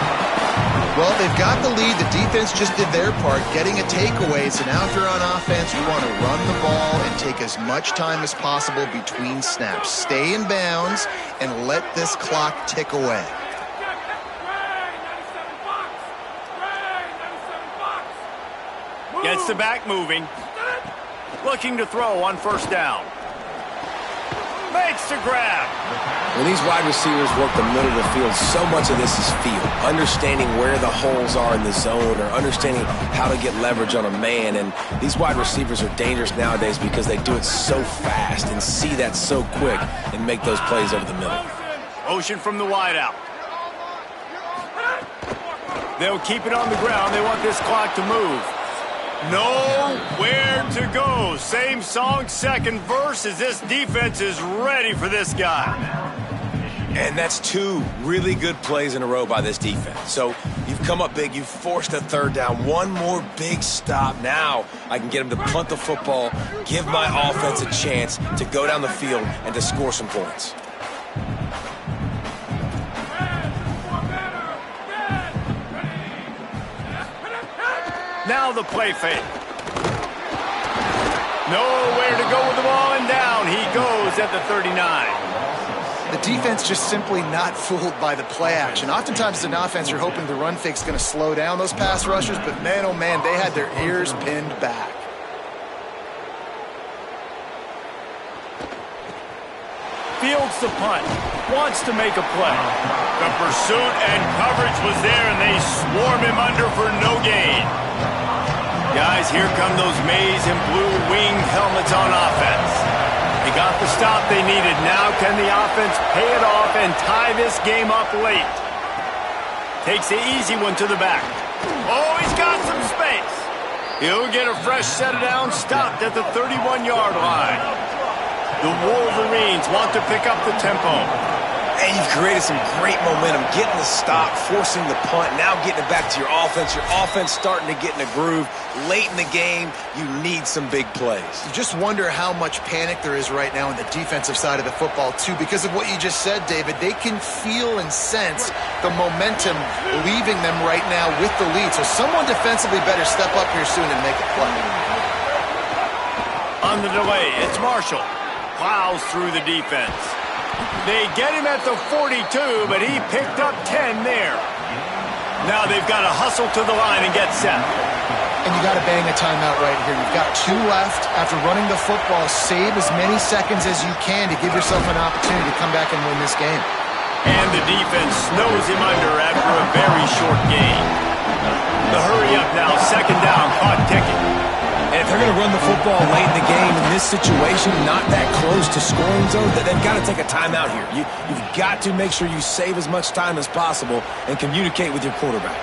Well, they've got the lead. The defense just did their part, getting a takeaway. So now if you're on offense, you want to run the ball and take as much time as possible between snaps. Stay in bounds and let this clock tick away. Gets the back moving. Looking to throw on first down. Makes the grab. When these wide receivers work the middle of the field, so much of this is feel. Understanding where the holes are in the zone or understanding how to get leverage on a man. And these wide receivers are dangerous nowadays because they do it so fast and see that so quick and make those plays over the middle. Motion from the wideout. They'll keep it on the ground. They want this clock to move. Nowhere to go. Same song, second verse, as this defense is ready for this guy. And that's two really good plays in a row by this defense. So you've come up big. You've forced a third down. One more big stop. Now I can get him to punt the football, give my offense a chance to go down the field and to score some points. Now the play fake. Nowhere to go with the ball, and down he goes at the 39. The defense just simply not fooled by the play action. Oftentimes as an offense, you're hoping the run fake's going to slow down those pass rushers, but man, oh man, they had their ears pinned back. Fields the punt. Wants to make a play. The pursuit and coverage was there, and they swarm him under for no gain. Guys, here come those maize and blue winged helmets on offense. They got the stop they needed. Now can the offense pay it off and tie this game up late? Takes the easy one to the back. Oh, he's got some space. He'll get a fresh set of downs, stopped at the 31-yard line. The Wolverines want to pick up the tempo. And you've created some great momentum, getting the stop, forcing the punt, now getting it back to your offense. Your offense starting to get in a groove. Late in the game, you need some big plays. You just wonder how much panic there is right now on the defensive side of the football, too, because of what you just said, David. They can feel and sense the momentum leaving them right now with the lead. So someone defensively better step up here soon and make a play. On the delay, it's Marshall. Plows through the defense. They get him at the 42, but he picked up 10 there. Now they've got to hustle to the line and get set. And you got to bang a timeout right here. You've got 2 left. After running the football, save as many seconds as you can to give yourself an opportunity to come back and win this game. And the defense snows him under after a very short gain. The hurry up now, second down, clock ticking. And if they're going to run the football late in the game in this situation, not that close to scoring zone, they've got to take a timeout here. You've got to make sure you save as much time as possible and communicate with your quarterback.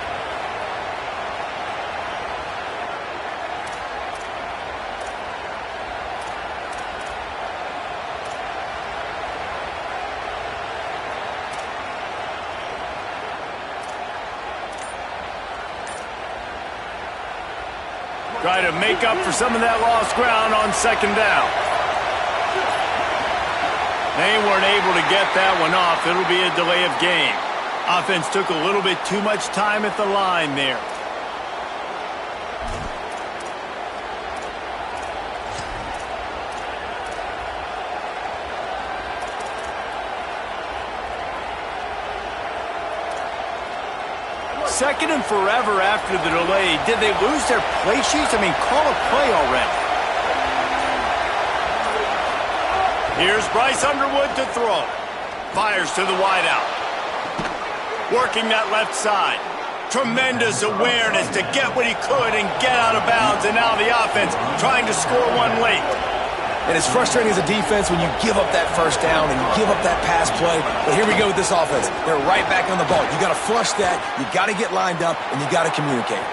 Try to make up for some of that lost ground on second down. They weren't able to get that one off. It'll be a delay of game. Offense took a little bit too much time at the line there. Second and forever after the delay. Did they lose their play sheets? I mean, call a play already. Here's Bryce Underwood to throw. Fires to the wideout. Working that left side. Tremendous awareness to get what he could and get out of bounds. And now the offense trying to score one late. And it's frustrating as a defense when you give up that first down and you give up that pass play. But here we go with this offense. They're right back on the ball. You got to flush that. You got to get lined up, and you got to communicate.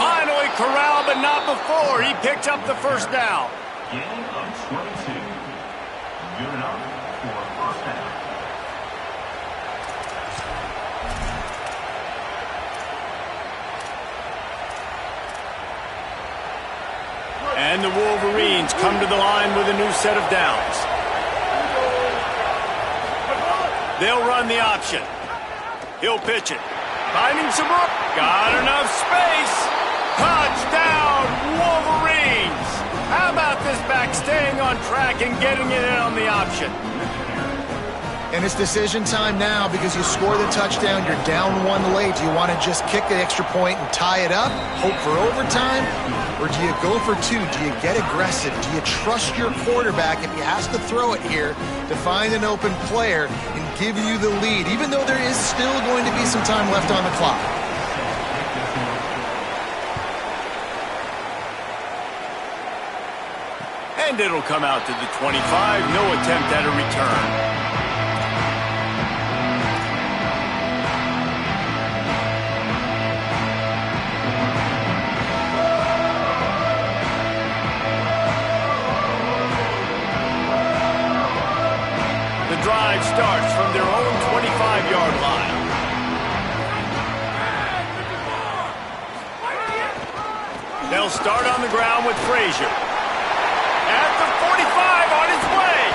Finally corralled, but not before. He picked up the first down. Gain of 22. Good enough for a first down. And the Wolverines come to the line with a new set of downs. They'll run the option. He'll pitch it. Finding some room. Got enough space. Touchdown, Wolverines. How about this back staying on track and getting it in on the option? And it's decision time now because you score the touchdown, you're down 1 late. Do you want to just kick the extra point and tie it up, hope for overtime? Or do you go for 2? Do you get aggressive? Do you trust your quarterback if he has to throw it here to find an open player and give you the lead, even though there is still going to be some time left on the clock? And it'll come out to the 25. No attempt at a return. Drive starts from their own 25-yard line. They'll start on the ground with Frazier. At the 45, on his way.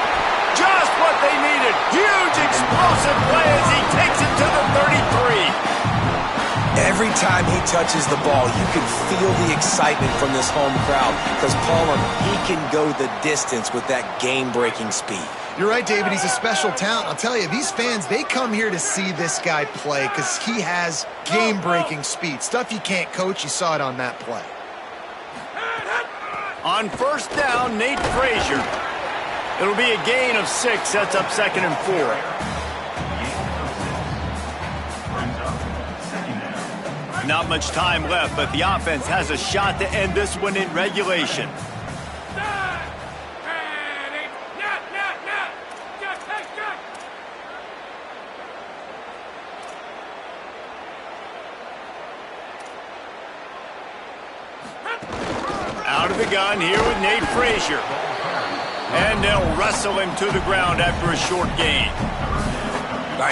Just what they needed. Huge explosive play as he takes it to the 33. Every time he touches the ball, you can feel the excitement from this home crowd because, Palmer, he can go the distance with that game-breaking speed. You're right, David. He's a special talent. I'll tell you, these fans, they come here to see this guy play because he has game-breaking speed. Stuff you can't coach. You saw it on that play. On first down, Nate Frazier. It'll be a gain of 6. Sets up second and 4. Not much time left, but the offense has a shot to end this one in regulation. Out of the gun here with Nate Frazier. And they'll wrestle him to the ground after a short gain.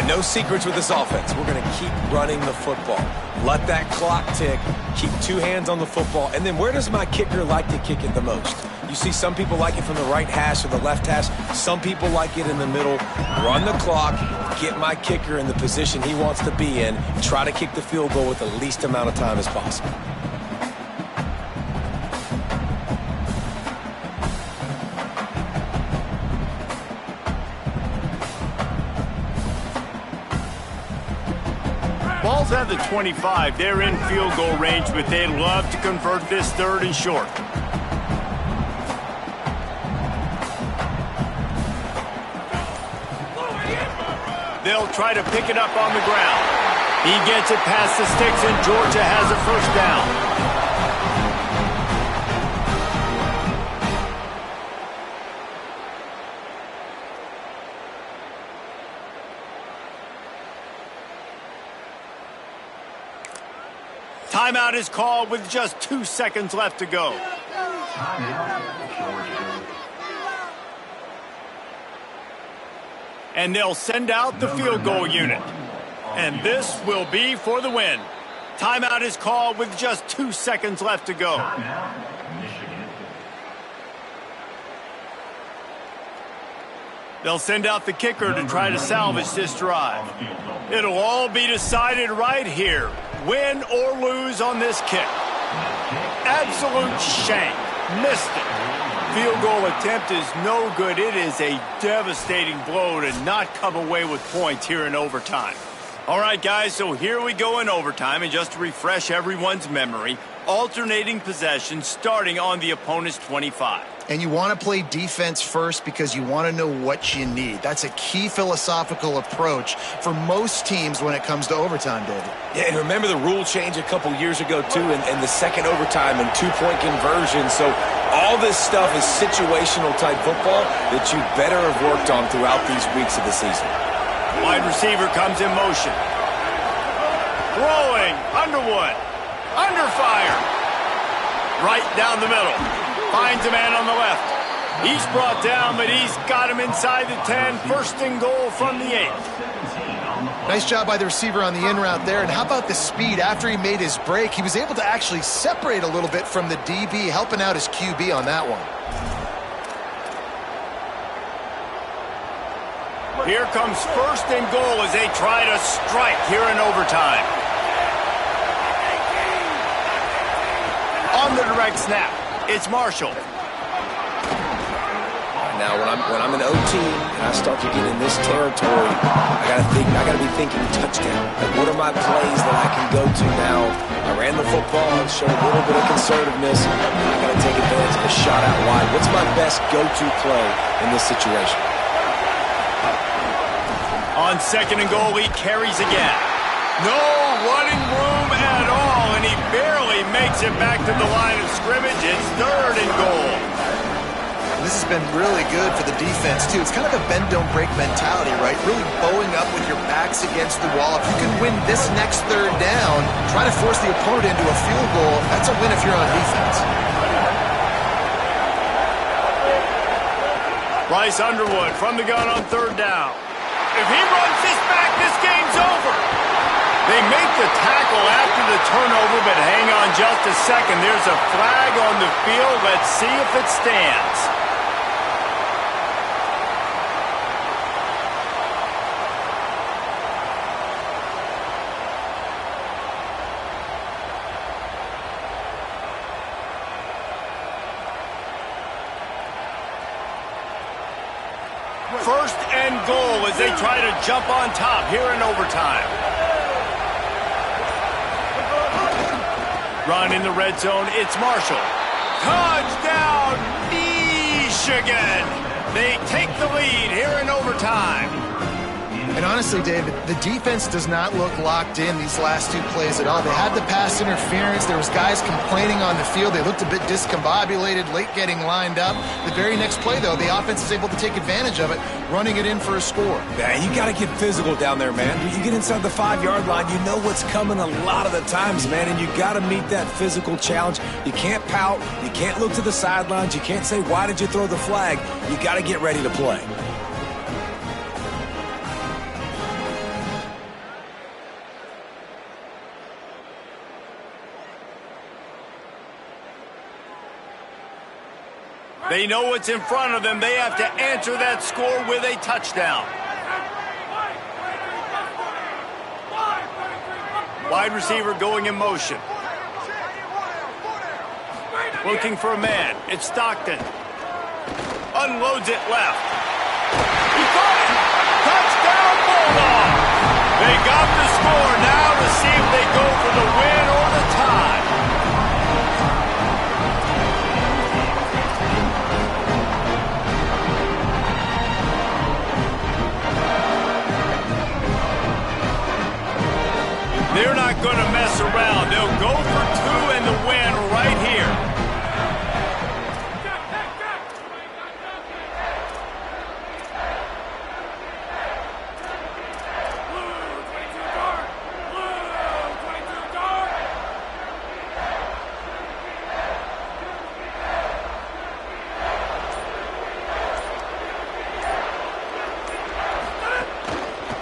Yeah, no secrets with this offense. We're going to keep running the football. Let that clock tick. Keep two hands on the football. And then where does my kicker like to kick it the most? You see some people like it from the right hash or the left hash. Some people like it in the middle. Run the clock. Get my kicker in the position he wants to be in. Try to kick the field goal with the least amount of time as possible. Ball's at the 25. They're in field goal range, but they'd love to convert this third and short. They'll try to pick it up on the ground. He gets it past the sticks, and Georgia has a first down. Timeout is called with just 2 seconds left to go. And they'll send out the field goal unit. And this will be for the win. Timeout is called with just 2 seconds left to go. They'll send out the kicker to try to salvage this drive. It'll all be decided right here. Win or lose on this kick. Absolute shank. Missed it. Field goal attempt is no good. It is a devastating blow to not come away with points here in overtime. All right, guys, so here we go in overtime. And just to refresh everyone's memory, alternating possessions starting on the opponent's 25. And you want to play defense first because you want to know what you need. That's a key philosophical approach for most teams when it comes to overtime, David. Yeah, and remember the rule change a couple years ago, too, and the second overtime and two-point conversion. So all this stuff is situational-type football that you better have worked on throughout these weeks of the season. Wide receiver comes in motion. Throwing. Underwood. Under fire. Right down the middle. Finds a man on the left. He's brought down, but he's got him inside the 10. First and goal from the 8. Nice job by the receiver on the in route there. And how about the speed? After he made his break, he was able to actually separate a little bit from the DB, helping out his QB on that one. Here comes first and goal as they try to strike here in overtime. On the direct snap, it's Marshall. Now, when I'm in OT and I start to get in this territory, I gotta be thinking touchdown. Like, what are my plays that I can go to now? I ran the football and showed a little bit of conservativeness. I gotta take advantage of a shot out wide. What's my best go-to play in this situation? On second and goal, he carries again. No running room at all, and he barely makes it back to the line of scrimmage. It's third and goal. This has been really good for the defense, too. It's kind of a bend-don't-break mentality, right? Really bowing up with your backs against the wall. If you can win this next third down, try to force the opponent into a field goal, that's a win if you're on defense. Bryce Underwood from the gun on third down. If he runs this back, this game's over. They make the tackle after the turnover, but hang on just a second. There's a flag on the field. Let's see if it stands. First and goal as they try to jump on top here in overtime. Run in the red zone, it's Marshall. Touchdown, Michigan! They take the lead here in overtime. And honestly, David, the defense does not look locked in these last two plays at all. They had the pass interference. There was guys complaining on the field. They looked a bit discombobulated, late getting lined up. The very next play, though, the offense is able to take advantage of it, running it in for a score. Yeah, you got to get physical down there, man. When you get inside the 5-yard line, you know what's coming a lot of the times, man, and you got to meet that physical challenge. You can't pout. You can't look to the sidelines. You can't say, why did you throw the flag? You got to get ready to play. They know what's in front of them. They have to answer that score with a touchdown. Wide receiver going in motion. Looking for a man. It's Stockton. Unloads it left. He caught it. Touchdown Bulldogs. They got the score. Now to see if they go for the win or the tie. They're not going to mess around. They'll go for two and the win right here.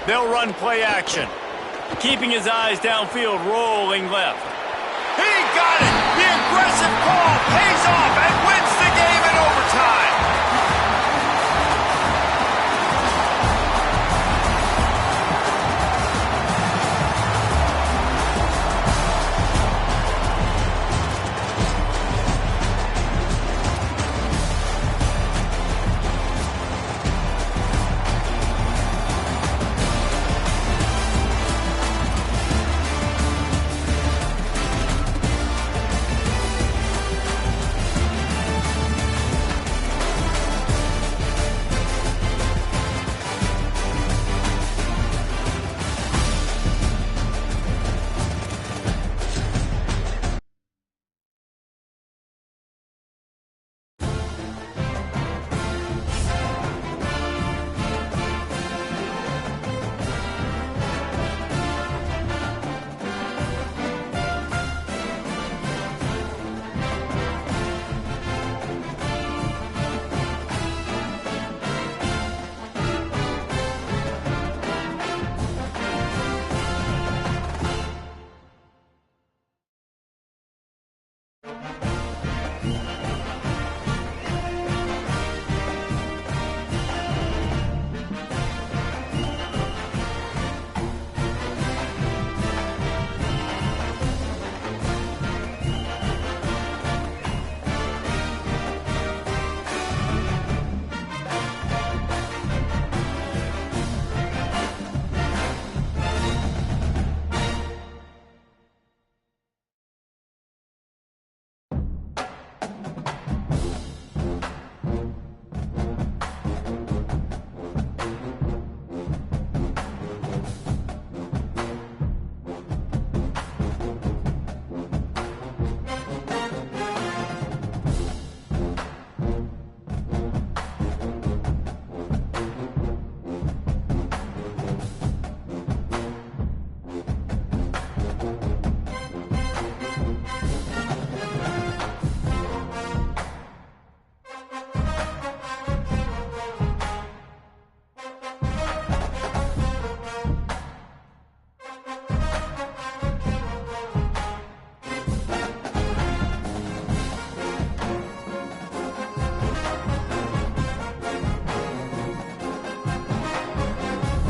They'll run play action. Keeping his eyes downfield, rolling left. He got it! The aggressive call pays off and wins